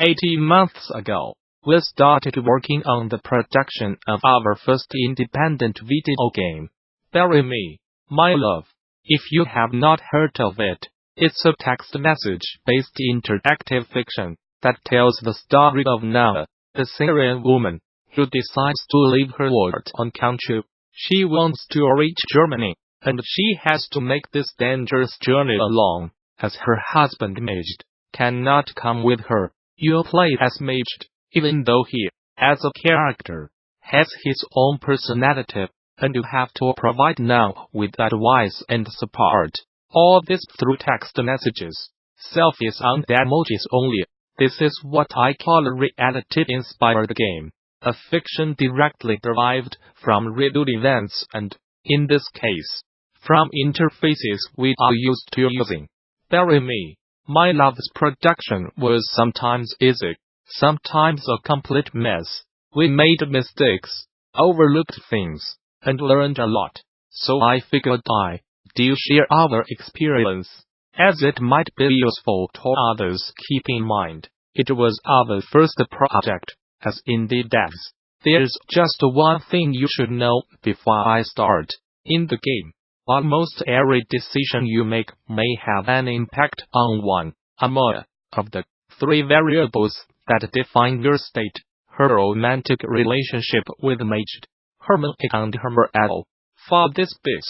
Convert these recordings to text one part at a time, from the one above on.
18 months ago, we started working on the production of our first independent video game, Bury Me, My Love. If you have not heard of it, it's a text message-based interactive fiction that tells the story of Noah, a Syrian woman who decides to leave her war-torn country. She wants to reach Germany, and she has to make this dangerous journey alone, as her husband Majd cannot come with her. You'll play as Majd, even though he, as a character, has his own personality, and you have to provide Noah with advice and support. All this through text messages. Selfies and emojis only. This is what I call a reality-inspired game. A fiction directly derived from real events and, in this case, from interfaces we are used to using. Bury Me, My Love's production was sometimes easy, sometimes a complete mess. We made mistakes, overlooked things, and learned a lot. So I figured I'd share our experience, as it might be useful to others. Keep in mind, it was our first project as indie devs. There's just one thing you should know before I start. In the game, almost every decision you make may have an impact on one or more of the three variables that define your state: her romantic relationship with Majd, her money and her morale. For this bit,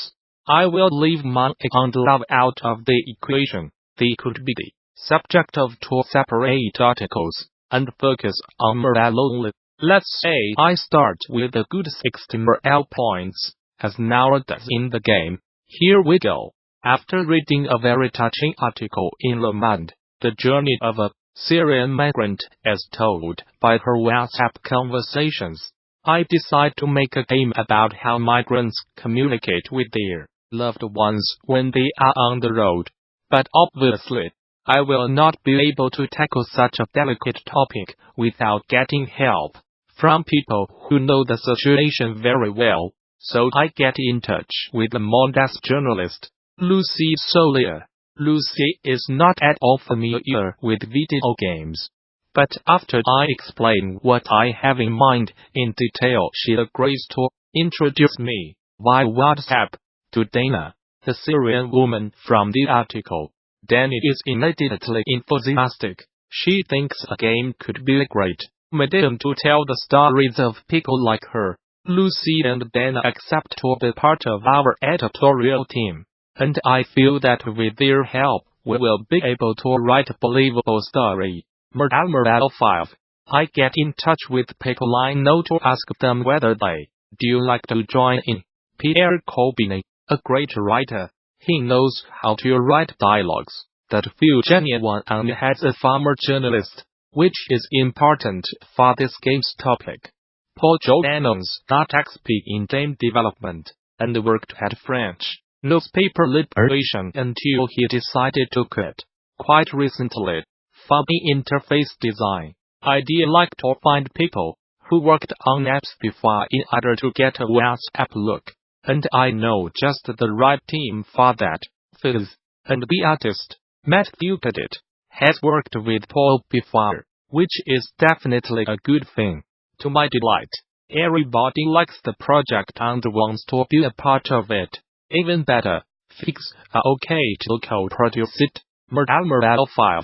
I will leave money and love out of the equation. They could be the subject of two separate articles, and focus on morale only. Let's say I start with a good 60 morale points, as Noah does in the game. Here we go. After reading a very touching article in Le Monde, the journey of a Syrian migrant as told by her WhatsApp conversations, I decide to make a game about how migrants communicate with their loved ones when they are on the road. But obviously, I will not be able to tackle such a delicate topic without getting help from people who know the situation very well. So I get in touch with the Mondas journalist, Lucy Solier. Lucy is not at all familiar with video games, but after I explain what I have in mind in detail, she agrees to introduce me via WhatsApp to Dana, the Syrian woman from the article. Dana is immediately enthusiastic. She thinks a game could be a great medium to tell the stories of people like her. Lucy and Dana accept to be part of our editorial team, and I feel that with their help, we will be able to write a believable story. Morale 5. I get in touch with people I know to ask them whether they do like to join in. Pierre Colbini, a great writer. He knows how to write dialogues that feel genuine and has a former journalist, which is important for this game's topic. Paul Joannon's not XP in game development, and worked at French newspaper liberation until he decided to quit. Quite recently, for the interface design, I'd like to find people who worked on apps before in order to get a WhatsApp look, and I know just the right team for that. Fizz, and the artist, Matt Ducadet, has worked with Paul before, which is definitely a good thing. To my delight, everybody likes the project and wants to be a part of it. Even better, Figs are okay to co-produce it. Morale 5.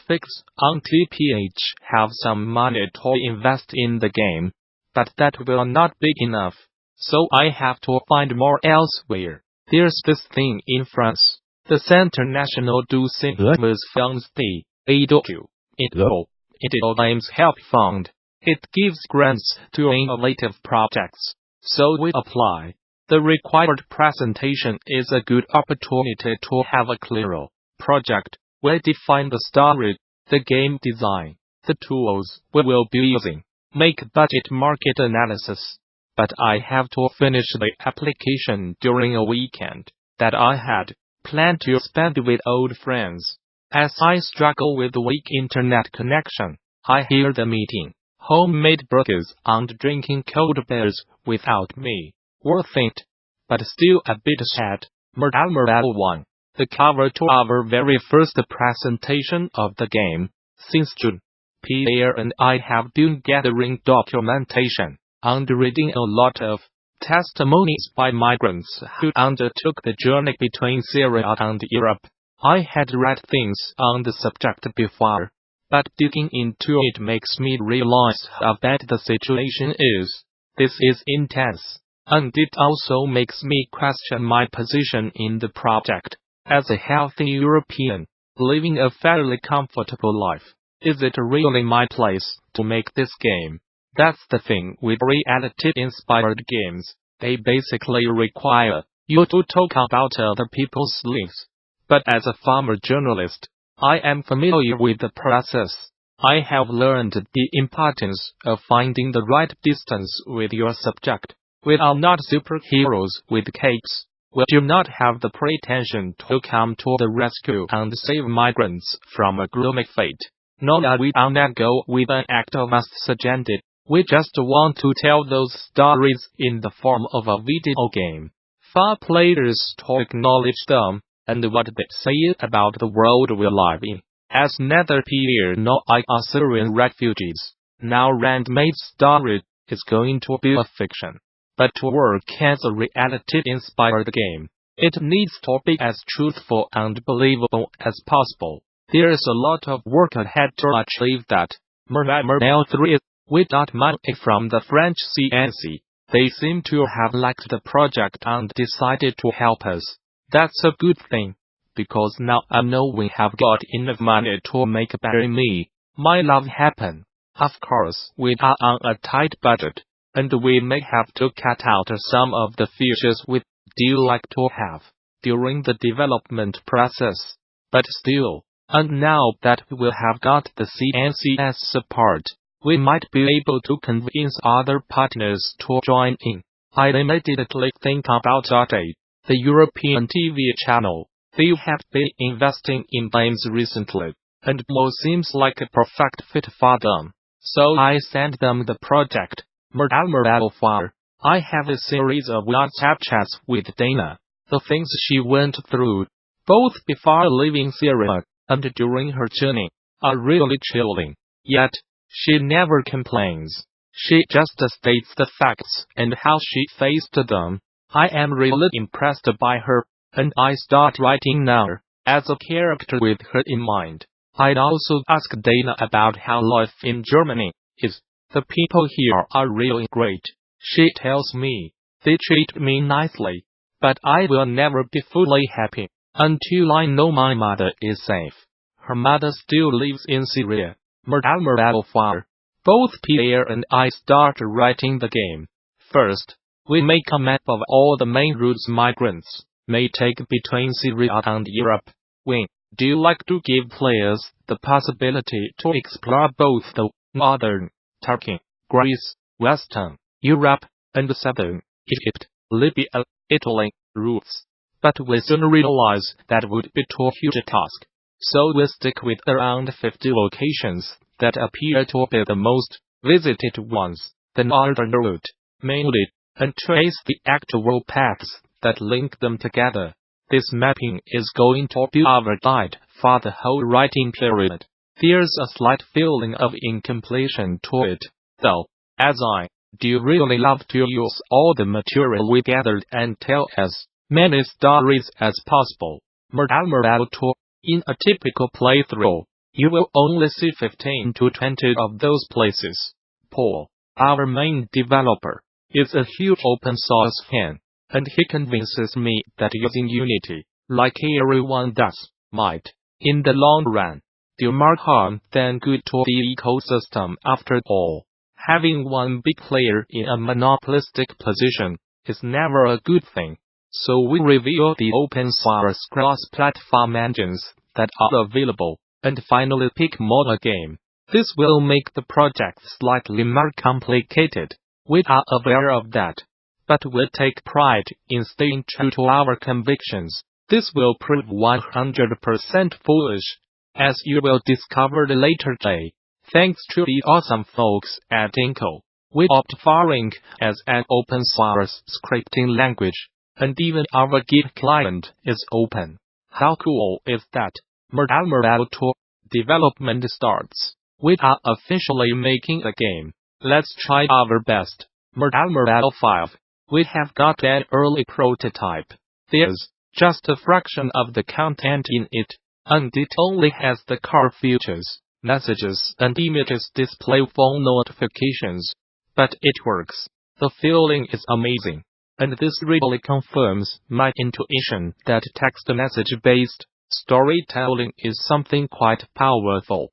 Figs and TPH have some money to invest in the game, but that will not be enough, so I have to find more elsewhere. There's this thing in France, the Centre National du Cinéma Funds d'Education. It aims help fund. It gives grants to innovative projects, so we apply. The required presentation is a good opportunity to have a clearer project. We define the story, the game design, the tools we will be using, make budget market analysis. But I have to finish the application during a weekend that I had planned to spend with old friends. As I struggle with the weak internet connection, I hear the meeting. Homemade burgers and drinking cold beers without me. Worth it, but still a bit sad. Morale 1. The cover to our very first presentation of the game, since June Pierre and I have been gathering documentation and reading a lot of testimonies by migrants who undertook the journey between Syria and Europe. I had read things on the subject before, but digging into it makes me realize how bad the situation is. This is intense, and it also makes me question my position in the project. As a healthy European, living a fairly comfortable life, is it really my place to make this game? That's the thing with reality-inspired games. They basically require you to talk about other people's lives. But as a former journalist, I am familiar with the process. I have learned the importance of finding the right distance with your subject. We are not superheroes with capes. We do not have the pretension to come to the rescue and save migrants from a gloomy fate. Nor are we on that go with an activist agenda. We just want to tell those stories in the form of a video game, for players to acknowledge them, and what they say about the world we live in. As neither Pierre nor I are Syrian refugees, now Rand-made story is going to be a fiction. But to work as a reality-inspired game, it needs to be as truthful and believable as possible. There is a lot of work ahead to achieve that. Maurin 3. We got money from the French CNC. They seem to have liked the project and decided to help us. That's a good thing, because now I know we have got enough money to make Bury Me, My Love happen. Of course, we are on a tight budget, and we may have to cut out some of the features we'd like to have during the development process. But still, and now that we will have got the CNCS support, we might be able to convince other partners to join in. I immediately think about RT, the European TV channel. They have been investing in games recently, and Mo seems like a perfect fit for them. So I sent them the project. Far. I have a series of WhatsApp chats with Dana. The things she went through, both before leaving Syria and during her journey, are really chilling. Yet, she never complains. She just states the facts and how she faced them. I am really impressed by her, and I start writing now, as a character with her in mind. I'd also ask Dana about how life in Germany is. The people here are really great. She tells me, they treat me nicely, but I will never be fully happy until I know my mother is safe. Her mother still lives in Syria. Far. Both Pierre and I start writing the game. First, we make a map of all the main routes migrants may take between Syria and Europe. We do like to give players the possibility to explore both the northern Turkey, Greece, Western Europe, and Southern Egypt, Libya, Italy routes. But we soon realize that would be too huge a task. So we stick with around 50 locations that appear to be the most visited ones, the northern route, mainly, and trace the actual paths that link them together. This mapping is going to be our guide for the whole writing period. There's a slight feeling of incompletion to it, though, as I do really love to use all the material we gathered and tell as many stories as possible. In a typical playthrough, you will only see 15 to 20 of those places. Paul, our main developer, is a huge open source fan, and he convinces me that using Unity, like everyone does, might, in the long run, do more harm than good to the ecosystem. After all, having one big player in a monopolistic position is never a good thing. So we reveal the open source cross-platform engines that are available, and finally pick model game. This will make the project slightly more complicated. We are aware of that, but we take pride in staying true to our convictions. This will prove 100% foolish, as you will discover later today. Thanks to the awesome folks at Inco, we opt for Ink as an open source scripting language, and even our Git client is open. How cool is that? Development starts We are officially making a game. Let's try our best. Model 5. We have got an early prototype. There's just a fraction of the content in it, and it only has the car features, messages and images, display phone notifications. But it works. The feeling is amazing. And this really confirms my intuition that text message-based storytelling is something quite powerful.